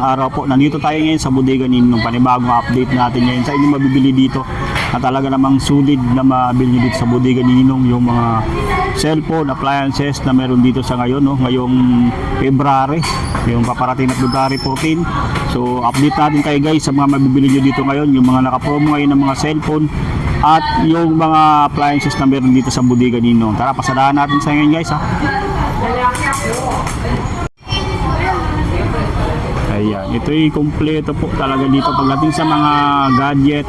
araw po. Nandito tayo ngayon sa bodega ni Ninong. Panibagong update natin ngayon sa inyong mabibili dito. Na talaga namang sulit na mabili nyo dito sa bodega ni Ninong yung mga cellphone, appliances na meron dito sa ngayon, no? Ngayong February, yung paparating na February 14. So update natin kayo guys sa mga mabibili nyo dito ngayon, yung mga nakapromo ngayon ng mga cellphone at yung mga appliances na meron dito sa bodega ni Ninong. Tara, pasadahan natin sa ngayon guys, ha. Ayan, ito'y kompleto po talaga dito pagdating sa mga gadget,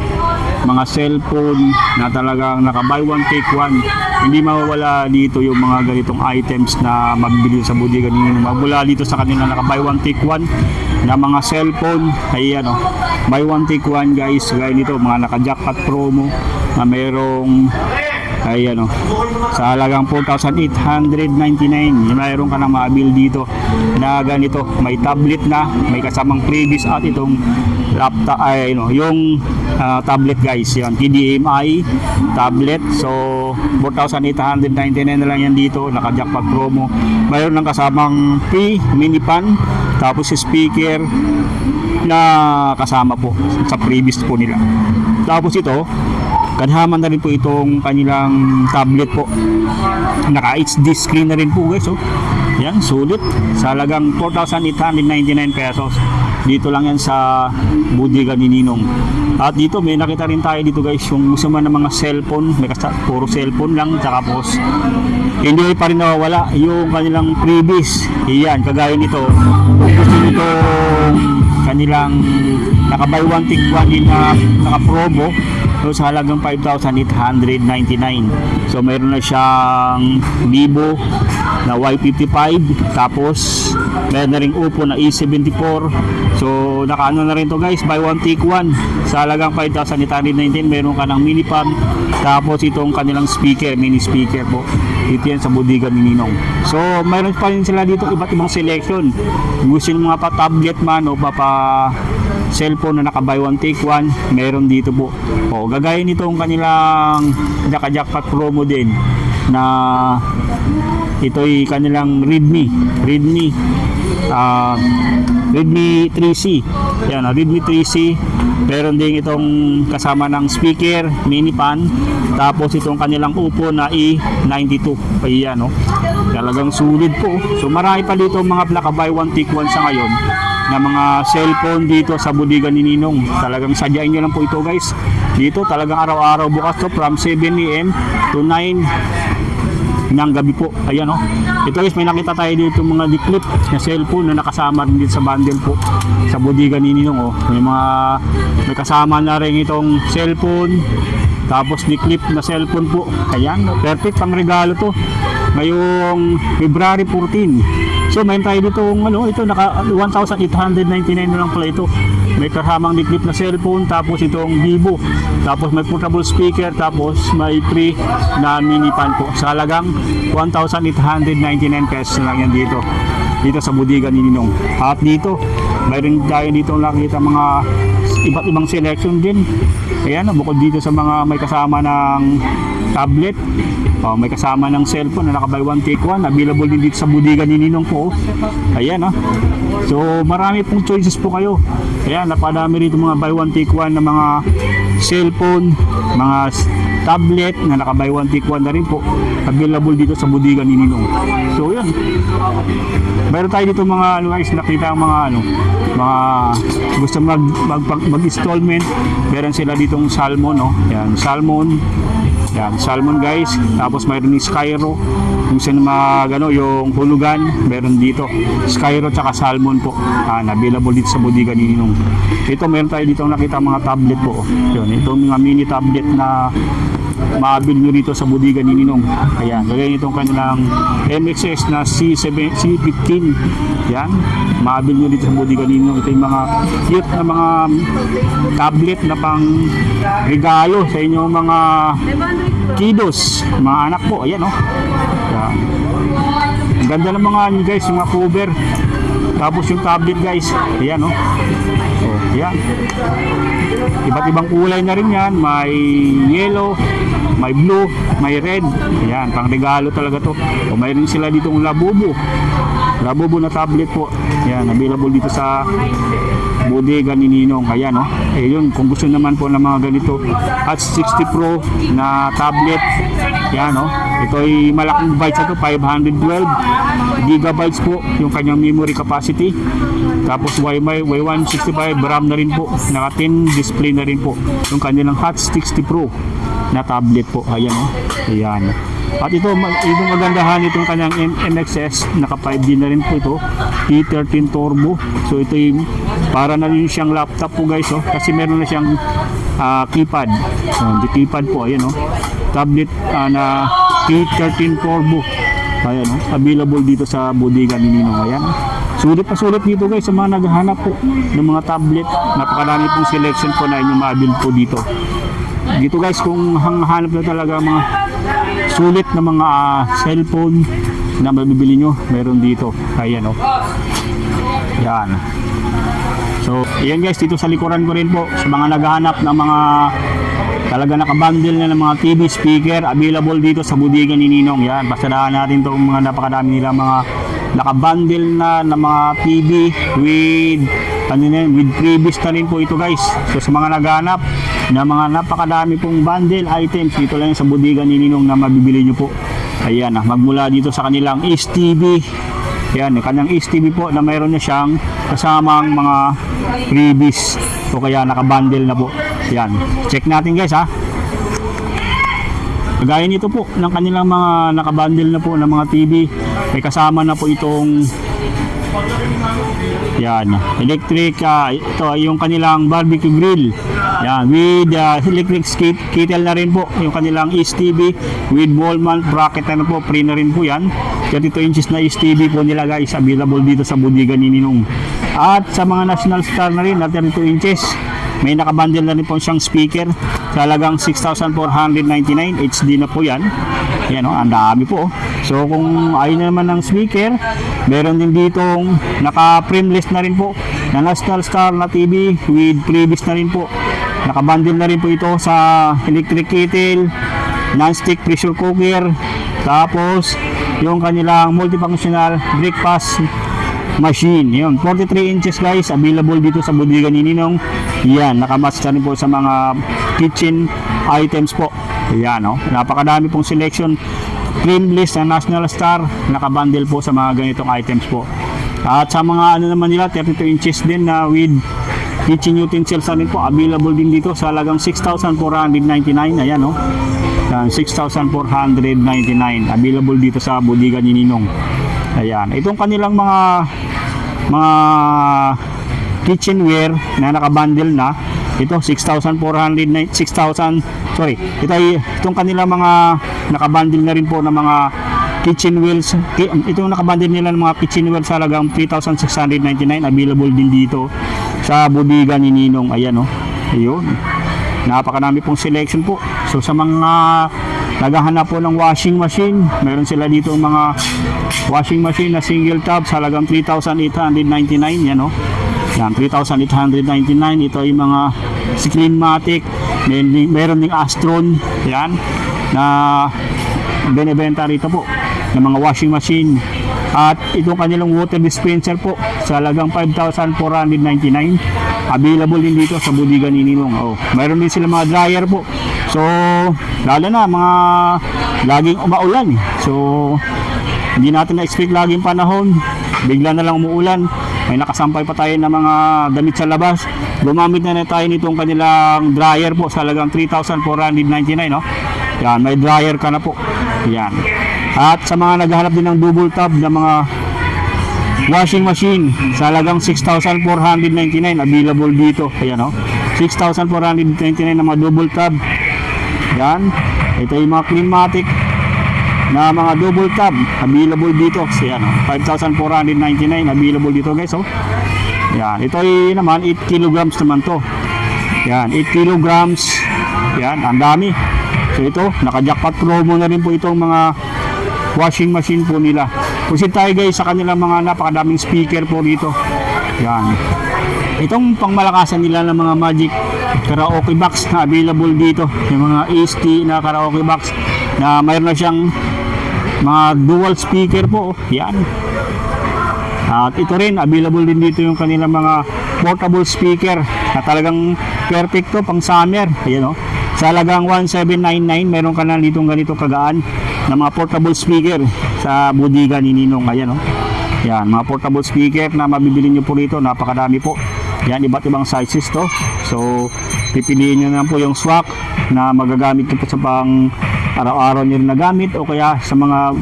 mga cellphone na talagang naka buy one take one. Hindi mawawala dito yung mga ganitong items na mabibili sa bodega ninyo. Magmula dito sa kanila naka buy one take one na mga cellphone. Ayan, oh, buy one take one guys. Gaya nito mga naka jackpot promo na merong, ayan, oh, sa halagang 4,899 mayroon ka na mabil dito na ganito, may tablet na, may kasamang previous at itong laptop, ay no, yung tablet guys, yan TDMI tablet. So 4,899 na lang yan dito, naka jackpot promo. Mayroon ng kasamang free mini pan, tapos speaker na kasama po sa previous po nila. Tapos ito kadhaman na rin po itong kanilang tablet po, naka HD screen na rin po guys, oh. Yan, sulit sa halagang 4,899 pesos. Dito lang yan sa bodega ni Ninong. At dito may nakita rin tayo dito guys, yung gusto man ng mga cellphone, may puro cellphone lang, tsaka po hindi pa rin nawawala yung kanilang previous. Iyan, kagaya nito, gusto nito kanilang naka buy one take one din na naka promo. So sa halagang 5,899. So meron na siyang Vivo na Y55, tapos meron na ring Oppo na E74. So nakaano na rin to guys, buy one take one sa halagang 5,819. Meron ka ng mini pan, tapos itong kanilang speaker, mini speaker po. Ito yan sa bodega ni Ninong. So meron pa rin sila dito iba't ibang selection. Gusto nyo mga pa tablet man o pa cellphone na naka buy one take one, meron dito po. O gagaya nitong kanilang jackpot promo din na ito'y kanilang Redmi 3C. Yan, Redmi 3C. Meron din itong kasama ng speaker, mini pan, tapos itong kanilang Oppo na E92. Ayan, no? Talagang sulit po. So marami pa dito mga naka buy one take one sa ngayon na mga cellphone dito sa bodega ni Ninong. Talagang sadyain nyo lang po ito guys. Dito talagang araw-araw bukas to from 7 AM to 9 ng gabi po. Ayan, oh. Ito guys, may nakita tayo dito mga declip na cellphone na nakasama rin dito sa bundle po sa bodega ni Ninong, oh. May kasama na rin itong cellphone, tapos declip na cellphone po. Ayan, perfect pang regalo to ngayong February 14. So mayroon tayo dito ito naka 1,899 na lang pala ito. May kasamang declip na cellphone, tapos itong Vivo, tapos may portable speaker, tapos may free na mini pan po sa halagang 1,899 pesos na lang yan dito sa bodega ni Ninong. At dito mayroon tayo dito nakita mga iba't ibang selection din. Ayan, bukod dito sa mga may kasama ng tablet, may kasama ng cellphone na naka buy one take one, available din dito sa bodega ni Ninong po. Ayan, so marami pong choices po kayo. Ayan, napadami rito mga buy one take one na mga cellphone, mga tablet na naka buy one take one na rin po, available dito sa bodega ni Ninong. So yan, meron tayo dito mga guys, nakita ang mga mga gusto mag-installment. Meron sila ditong Salmon, yan Salmon. Yan, Salmon guys. Tapos mayroon yung Skyro. Kung saan yung hulugan, meron dito. Skyro tsaka Salmon po. Available dito sa bodega ni Ninong. Ito, meron tayo dito nakita mga tablet po. Yun, itong mga mini tablet na maabil nyo dito sa bodega ni Ninong. Ayan, gagawin itong kanilang MXS na C15. Yan, maabil nyo dito sa bodega ni Ninong. Ito yung mga cute na mga tablet na pang regalo sa inyong mga kiddos, mga anak po. Ayan, yan. Ang ganda ng mga guys, yung mga cover. Tapos yung tablet guys, ayan, yan. Iba't ibang kulay na rin yan. May yellow, may blue, may red. Ayan, pang regalo talaga to. O mayroon sila ditong Labubu. Labubu na tablet po. Ayan, available dito sa bodega ni Ninong. Ayan, no? Eh, yun, kung gusto naman po ng mga ganito, at 60 Pro na tablet. Ayan, no? Ito ay malaking bytes na to, 512 gigabytes po yung kanyang memory capacity. Tapos Y165 RAM na rin po. Naka 10 display na rin po yung kanilang Hot 60 Pro na tablet po. Ayan, no? Ayan. At ito, itong kagandahan itong kanyang MXS, naka 5G na rin po ito, T13 Turbo. So ito yung para na rin siyang laptop po guys, oh, kasi meron na siyang keypad. The keypad po, ayan, oh, tablet na T13 Turbo. Ayan, oh, available dito sa bodega ni Ninong. Ayan, sulit pa sulit dito guys sa mga naghahanap po ng mga tablet. Napakarami pong selection po na inyong ma-avail po dito. Dito guys, kung hanap na talaga mga sulit na mga cellphone na mabibili nyo, meron dito. Ayan, oh. Yan. So, ayan guys, dito sa likuran ko rin po sa mga naghahanap ng mga talaga nakabundle na ng mga TV speaker, available dito sa bodega ni Ninong. Yan, pasadahan natin itong mga napakadami nila mga nakabundle na ng mga TV with with previous na rin po ito guys. So sa mga naghahanap na mga napakadami pong bundle items, dito lang sa bodega ni Ninong na mabibili nyo po. Ayan, magmula dito sa kanilang Ace TV. Yan, kanyang Ace TV po na mayroon na siyang kasamang mga previous o kaya nakabundle na po. Yan, check natin guys, ha. Kagaya nito po ng kanilang mga nakabundle na po ng mga TV, may kasama na po itong yan, electric, ito yung kanilang barbecue grill. Yan, with electric kettle na rin po yung kanilang Ace TV with wall mount bracket na po, free na rin po yan. 32 inches na Ace TV po nila guys, available dito sa bodega ni Ninong. At sa mga National Star na rin na 32 inches, may nakabundle na rin po siyang speaker sa halagang 6,499 HD na po yan. Yan, oh, ang dami po. So kung ayaw na naman ng speaker, meron din ditong naka-frameless na rin po na National Star na TV with previous na rin po. Nakabundle na rin po ito sa electric kettle, non-stick pressure cooker, tapos yung kanilang multifunctional breakfast machine. Yun, 43 inches guys, available dito sa bodega ni Ninong. Yan, nakamatch na rin po sa mga kitchen items po. Yan, oh, napakadami pong selection. Frameless na National Star, nakabundle po sa mga ganitong items po. At sa mga ano naman nila, 32 inches din na with kitchen utensils na rin po, available din dito sa halagang 6,499. Ayan, oh. Yan, 6,499 available dito sa bodega ni Ninong. Ayan, itong kanilang mga kitchenware na nakabundle na, ito 6,000, ito ay itong kanilang mga nakabundle na rin po ng mga kitchen wheels. Itong nakabundle nila ng mga kitchen wheels sa halagang 3,699, available din dito sa bodega ni Ninong. Ayan, oh. Ayun, napakarami pong selection po. So sa mga naghahanap po ng washing machine, meron sila dito mga washing machine na single tub sa halagang 3,899. Yan, oh. Yan, 3,899. Ito ay mga Cleanmatic, meron ding Astron, yan, na binibenta rito po ng mga washing machine. At itong kanilang water dispenser po sa halagang 5,499, available din dito sa bodega ni Ninong. Oh, mayroon din sila mga dryer po. So, lalo na mga laging umaulan. So, hindi natin na-expect laging panahon, bigla na lang umuulan. May nakasampay pa tayo ng mga damit sa labas. Gumamit na tayo nitong kanilang dryer po sa halagang 3,499, no? Yan, may dryer ka na po. Yan. At sa mga naghahanap din ng double tub na mga washing machine sa halagang 6,499, available dito. Ayan, no? 6,499 na mga double tub. Yan. Ito yung mga Cleanmatic na mga double tub, available dito. So, yan, 5,499 available dito guys, oh. Yan, ito ay naman 8 kilograms naman to. Yan, 8 kilograms. Yan, ang dami. So ito, naka-jackpot promo na rin po itong mga washing machine po nila. Pusin tayo guys sa kanilang mga napakadaming speaker po dito. Yan, itong pangmalakasan nila ng mga Magic karaoke box na available dito. Yung mga ST na karaoke box na mayroon na siyang mga dual speaker po. Yan. At ito rin, available din dito yung kanilang mga portable speaker na talagang perfecto pang summer. Ayan o. Sa halagang 1799, meron ka na dito ganito kagaan na mga portable speaker sa bodega ni Ninong. Ayan o. Yan, mga portable speaker na mabibili nyo po rito. Napakadami po. Yan, iba't ibang sizes to. So, pipiliin nyo na po yung swak na magagamit nyo po sa pang araw-araw nyo rin na gamit o kaya sa mga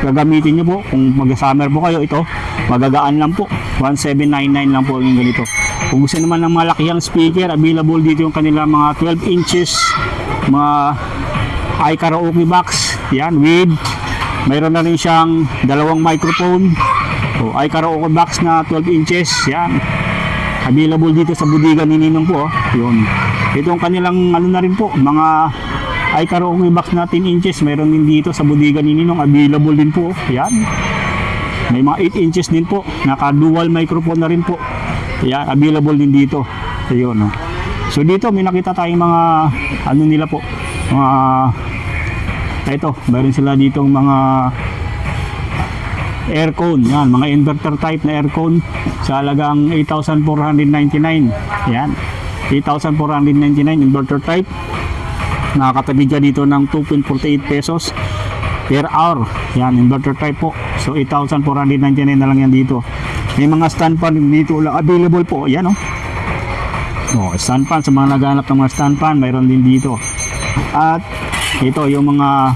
gagamitin nyo po. Kung mag-summer po kayo, ito magagaan lang po. 1799 lang po yung ganito. Kung gusto naman ng malakihang speaker, available dito yung kanilang mga 12 inches mga iKaraoke box. Yan, with mayroon na rin siyang dalawang microphone o iKaraoke box na 12 inches. Yan, available dito sa bodega ni Ninong po. Yun, itong kanilang ano na rin po, mga iKaraoke box na 10 inches meron din dito sa bodega ni Ninong, available din po. Yan, may mga 8 inches din po, naka dual microphone na rin po. Yan, available din dito. Ayun, no? So dito may nakita tayong mga ano nila po, mga ito, meron sila ditong mga aircon. Yan, mga inverter type na aircon sa halagang 8,499. Yan, 8,499 inverter type. Nakakatabi dyan dito ng 2.48 pesos per hour. Yan, inverter type po. So 8,499 na lang yan dito. May mga stand fan dito lang available po. Yan, oh, stand fan, sa mga naghanap ng mga stand fan, mayroon din dito. At ito yung mga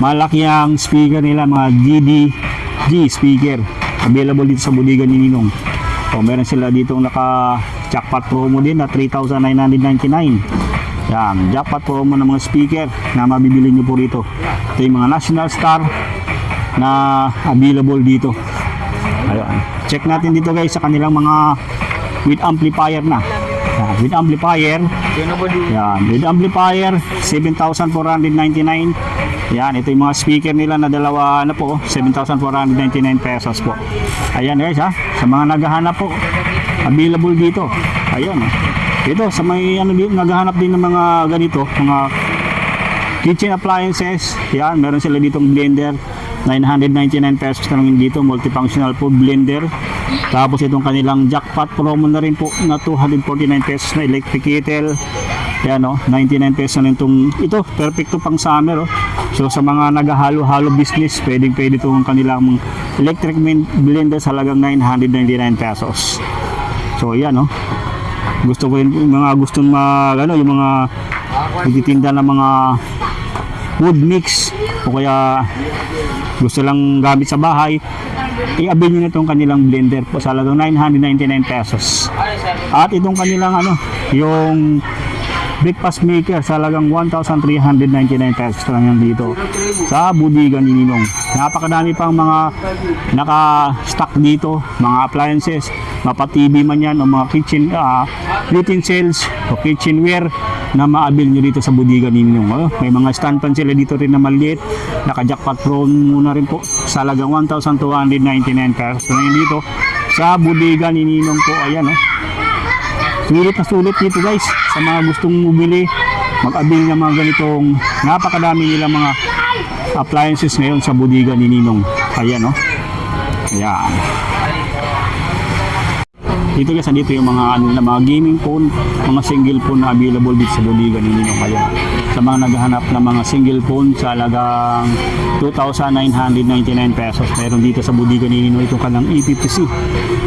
malakiang speaker nila, mga GDG speaker, available dito sa bodega ni Ninong. O, meron sila dito naka jackpot promo din na 3,999. Yan, jackpot promo ng mga speaker na mabibili nyo po rito. Ito yung mga National Star na available dito. Ayun, check natin dito guys sa kanilang mga with amplifier na. Yan, with amplifier. Yan, with amplifier 7,499. Yan, ito yung mga speaker nila na dalawa na po, 7,499 pesos po. Ayan guys ha, sa mga naghahanap po, available dito. Ayan, ito sa may ano dito, naghahanap din ng mga ganito, mga kitchen appliances. Yan, meron sila ditong blender, 999 pesos na lang dito, multifunctional food blender. Tapos itong kanilang jackpot promo na rin po na 249 pesos na electric kettle. Yan, 99 pesos na itong, ito perfecto pang summer. So sa mga naghahalo-halo business, pwede itong kanilang electric blender sa halagang 999 pesos. So yan, gusto ko yung mga gustong yung mga nagtitinda ng mga wood mix o kaya gusto lang gamit sa bahay, i-avail nyo na itong kanilang blender po sa halagang 999 pesos. At itong kanilang yung breakfast maker sa halagang 1,399 pesos lang yan dito sa bodega ni Ninong. Napakadami pang mga naka-stock dito, mga appliances, mapa TV man yan o mga kitchen utensils o kitchenware na maabil nyo dito sa bodega ni Ninong. May mga stand pan sila dito rin na maliit, naka-jackpot promo na rin po sa halagang 1,299 pesos lang yan dito sa bodega ni Ninong po. Ayan, sulit na sulit dito guys sa mga gustong bumili, mag-abil ng mga ganitong napakadami nilang mga appliances ngayon sa bodega ni Ninong. Ayan, ayan. Dito guys, dito yung mga mga gaming phone, mga single phone na available dito sa bodega ni Ninong. Ayan, sa mga naghahanap ng mga single phone sa halagang 2,999 pesos, meron dito sa bodega ni Ninong itong kanilang E50C.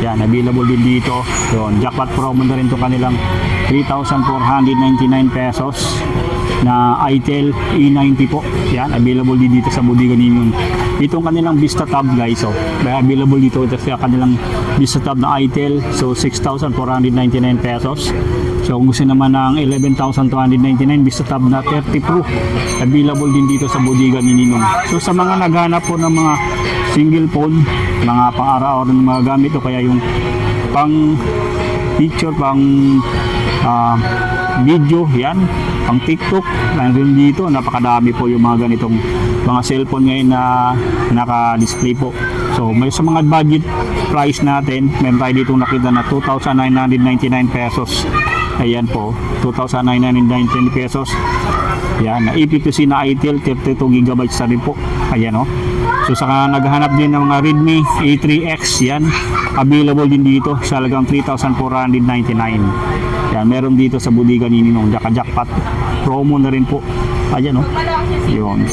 Yan, available din dito. Yun, jackpot promo na rin itong kanilang 3,499 pesos na itel E90 po. Yan, available din dito sa bodega ni Ninong. Itong kanilang Vista Tab guys, available dito sa kanilang Vista Tab na itel. So 6,499 pesos. So kung gusto naman ng 11,299 Vista Tab na 30 Pro, available din dito sa bodega ni Ninong. So sa mga naghanap po ng mga single phone, mga pang-araw-araw ng mga gamit o kaya yung pang picture, pang video, yan, pang TikTok, nandun dito, napakadami po yung mga ganitong mga cellphone ngayon na naka-display po. So may sa mga budget price natin, meron tayo dito nakita na 2,999 pesos Ayan po, 2,919 pesos. Yan, AP2C na ITEL, 32 GB na rin po. Ayan o. So saka naghahanap din ng mga Redmi A3X, yan. Available din dito sa halagang 3,499. Yan, meron dito sa Bodega ni Ninong. Jackpot promo na rin po. Ayan o. Yun.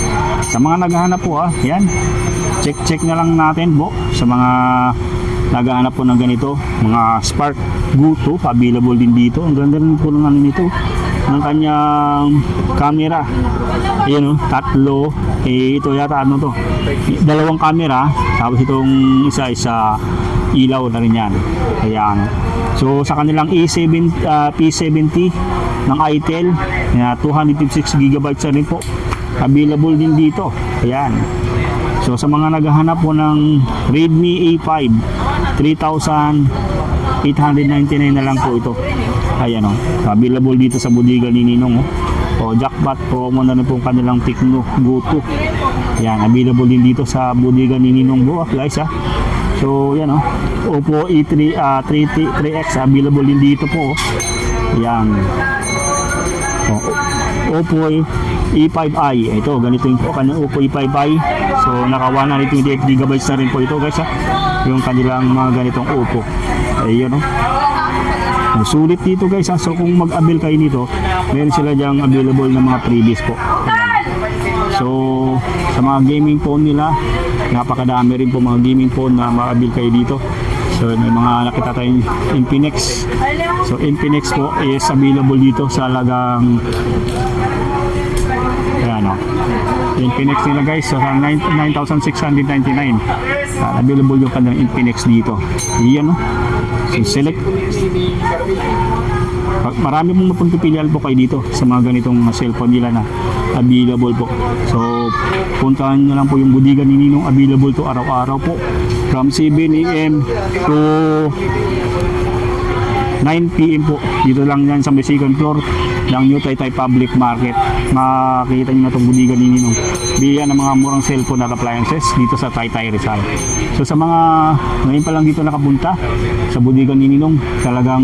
Sa mga naghahanap po yan. Check na lang natin po sa mga naghahanap po ng ganito, mga Spark Go 2 available din dito. Ang ganda rin po ng ano nito, ng kanyang camera. Ayan o, tatlo. Ito yata ano to, dalawang camera, tapos itong isa ilaw na rin yan. Ayan. So sa kanilang P70 ng ITEL na 256 GB na rin po, available din dito. Ayan. So sa mga naghahanap po ng Redmi A5, 3,899 na lang po ito. Ayan o, available dito sa Bodega ni Ninong o. O jackpot promo na rin po kanilang Tecno Go 2. Ayan, available din dito sa Bodega ni Ninong po guys ha. So yan o, Oppo E3X available din dito po. Ayan. Oppo E5i. Ito, ganito yung po kanyang Oppo E5i. So, naka 128 GB na rin po ito guys ha. Yung kanilang mga ganitong Oppo. Ayun o. Sulit dito guys ha. So, kung mag-avail kayo nito, meron sila dyang available na mga previous po. So, sa mga gaming phone nila, napakadami rin po mga gaming phone na ma-avail kayo dito. So, may mga nakita tayong Infinix. So, Infinix po is available dito sa halagang ayan o. Infinix nila guys, so 9,699. Available yung kanilang Infinix dito. Iyan o. So, select. Marami pong mapagpipilian po kayo dito sa mga ganitong cellphone nila na available po. So, puntahan nyo lang po yung Bodega ni Ninong. Available to araw-araw po from 7 AM to 9 PM po. Dito lang yan sa may second floor ng New Taytay Public Market. Makikita nyo na itong Bodega ni Ninong. Biyan ng mga murang cellphone at appliances dito sa Taytay Rizal. So sa mga ngayon pa lang dito nakapunta sa Bodega ni Ninong, talagang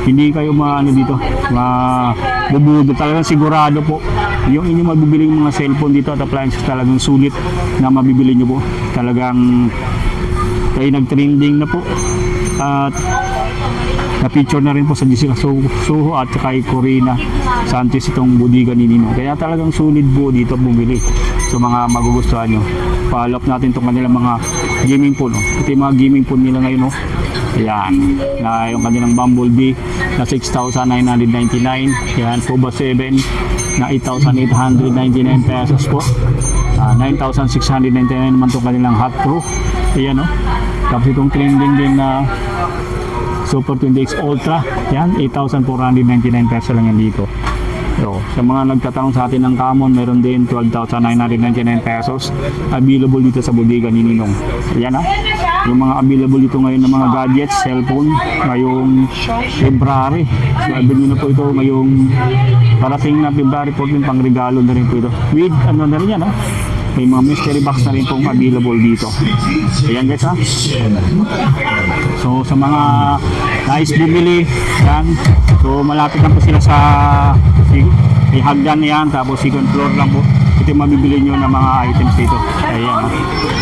hindi kayo dito mabubudo. Talagang sigurado po yung inyong mabibiling mga cellphone dito at appliances talagang sulit na mabibili nyo po. Talagang kayo nag-trending na po at na-feature na rin po sa Jessica Soho at kay Corina Santos itong Bodega ni Ninong. Kaya talagang sulit po dito bumili. So mga magugustuhan nyo, follow up natin itong kanilang mga gaming phone. Ito yung mga gaming phone nila ngayon. Ayan, na yung kanilang Bumblebee na 6,999. Ayan, Poba 7 na 8,899 pesos po. 9,699 naman itong kanilang Hot Pro. Ayan o. Tapos itong trending din na Super 20X Ultra, yan, 8,499 pesos lang yan dito. So, sa mga nagtatanong sa atin ng Camon, meron din 12,999 pesos available dito sa Bodega ni Ninong. Yan ha, yung mga available dito ngayon ng mga gadgets, cellphone, ngayong February. So, abin nyo na po ito ngayong parating na February 14, pang regalo na rin po ito. With ano na rin yan ha, may mga mystery box na rin pong available dito. Ayan guys ha. So sa mga nais bumili yan, so malapit lang po sila sa hagdan yan, tapos second floor lang po. Ito yung mabibili nyo ng mga items dito. Ayan ha.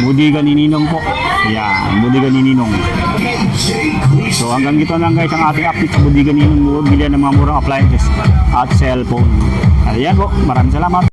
Bodega ni Ninong po. Ayan, Bodega ni Ninong. So hanggang dito lang guys ang ating update sa Bodega ni Ninong. Bilihan ng mga murang appliances at cellphone. Ayan po, maraming salamat.